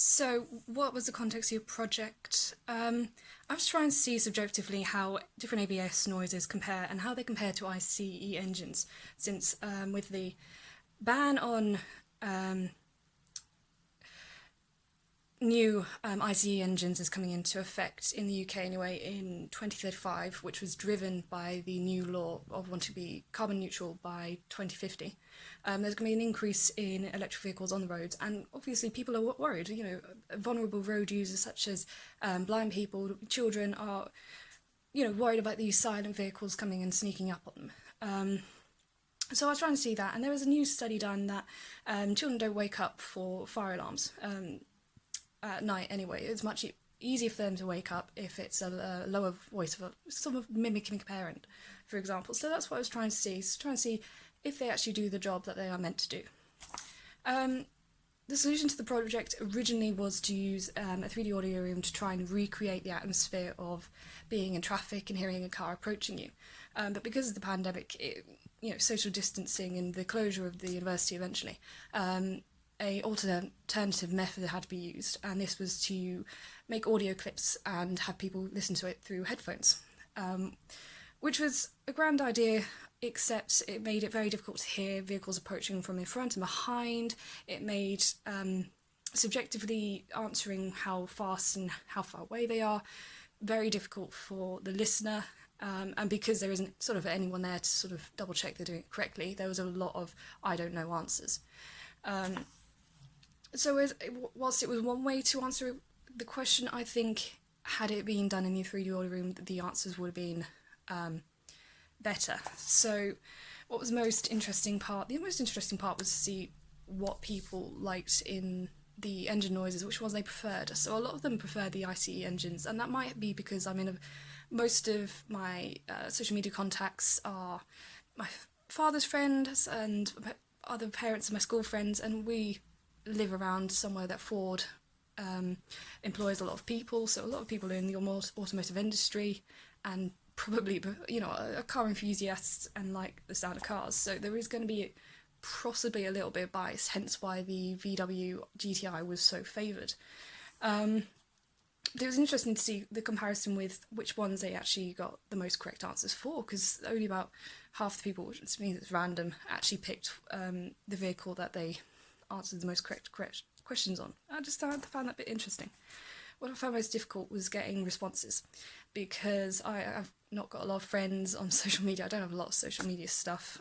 So, what was the context of your project? I was trying to see subjectively how different ABS noises compare and how they compare to ICE engines, since with the ban on um, new ICE engines is coming into effect in the UK anyway in 2035, which was driven by the new law of wanting to be carbon neutral by 2050. There's going to be an increase in electric vehicles on the roads, and obviously people are worried. Vulnerable road users such as blind people, children are, worried about these silent vehicles coming and sneaking up on them. So I was trying to see that, and there was a new study done that children don't wake up for fire alarms. At night anyway. It's much easier for them to wake up if it's a lower voice, of sort of mimicking a parent, for example. So that's what I was trying to see, if they actually do the job that they are meant to do. The solution to the project originally was to use a 3D audio room to try and recreate the atmosphere of being in traffic and hearing a car approaching you. But because of the pandemic, social distancing and the closure of the university eventually, a alternative method had to be used, and this was to make audio clips and have people listen to it through headphones, which was a grand idea, except it made it very difficult to hear vehicles approaching from in front and behind. It made subjectively answering how fast and how far away they are very difficult for the listener, and because there isn't sort of anyone there to sort of double check they're doing it correctly, there was a lot of I don't know answers. So whilst it was one way to answer the question, I think had it been done in the 3D audio room, the answers would have been better. So what was the most interesting part? The most interesting part was to see what people liked in the engine noises, which ones they preferred. So a lot of them preferred the ICE engines, and that might be because most of my social media contacts are my father's friends and other parents of my school friends, and we live around somewhere that Ford employs a lot of people, so a lot of people are in the automotive industry and probably, are car enthusiasts and like the sound of cars, so there is going to be possibly a little bit of bias, hence why the VW GTI was so favoured. It was interesting to see the comparison with which ones they actually got the most correct answers for, because only about half the people, which means it's random, actually picked the vehicle that they answered the most correct questions on. I just found that a bit interesting. What I found most difficult was getting responses, because I've not got a lot of friends on social media. I don't have a lot of social media stuff,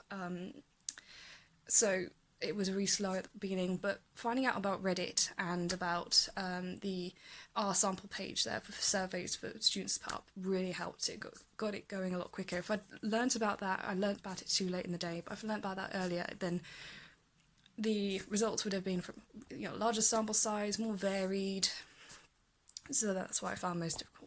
so it was really slow at the beginning, but finding out about Reddit and about the R sample page there for surveys for students to put up really helped. It got it going a lot quicker. If I'd learnt about that, I learnt about it too late in the day, but if I learnt about that earlier, then the results would have been from larger sample size, more varied. So that's what I found most difficult.